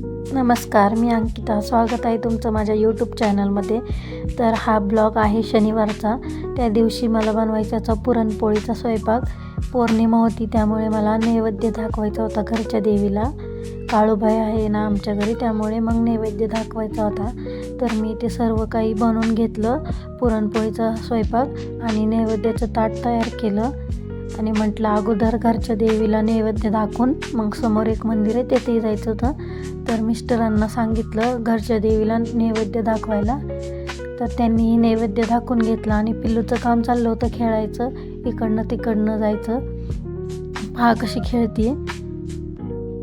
नमस्कार, मी अंकिता. स्वागत आहे तुमचं माझ्या यूट्यूब चॅनलमध्ये. तर हा ब्लॉग आहे शनिवारचा. त्या दिवशी मला बनवायचा होता पुरणपोळीचा स्वयंपाक. पौर्णिमा होती त्यामुळे मला नैवेद्य दाखवायचा होता घरच्या देवीला. काळूबाई आहे ना आमच्या घरी, त्यामुळे मग नैवेद्य दाखवायचा होता. तर मी ते सर्व काही बनवून घेतलं, पुरणपोळीचा स्वयंपाक आणि नैवेद्याचं ताट तयार केलं. आणि म्हटलं अगोदर घरच्या देवीला नैवेद्य दाखवून मग समोर एक मंदिर आहे तेथेही जायचं होतं. तर मिस्टरांना सांगितलं घरच्या देवीला नैवेद्य दाखवायला. तर त्यांनी नैवेद्य दाखवून घेतला आणि पिल्लूचं काम चाललं होतं खेळायचं, इकडनं तिकडनं जायचं. पहा कशी खेळतीये,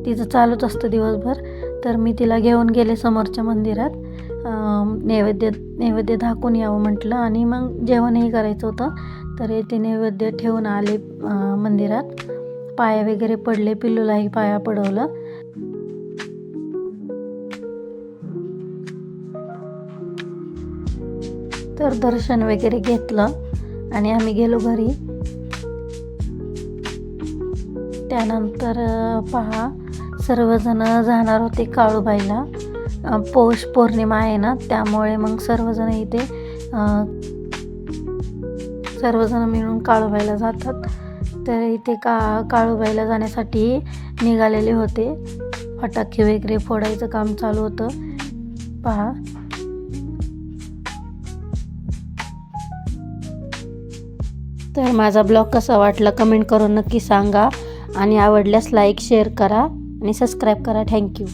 तिचं चालूच असतं दिवसभर. तर मी तिला घेऊन गेले समोरच्या मंदिरात. नैवेद्य दाखवून यावं म्हटलं आणि मग जेवणही करायचं होतं. तर ते नैवेद्य ठेवून आले मंदिरात. पाया वगैरे पडले, पिल्लूलाही पाया पडवलं. तर दर्शन वगैरे घेतलं आणि आम्ही गेलो घरी. त्यानंतर पहा सर्वजण जाणार होते काळूबाईला. पौष पौर्णिमा आहे ना, त्यामुळे मग सर्वजण इथे सर्वजण मिळून काळूबाईला जातात. तर इथे काळूबाईला जाण्यासाठी निघालेले होते. फटाके वगैरे फोडायचं काम चालू होतं. पहा तर माझा ब्लॉग कसा वाटला कमेंट करून नक्की सांगा आणि आवडल्यास लाईक शेअर करा आणि सबस्क्राईब करा. थँक्यू.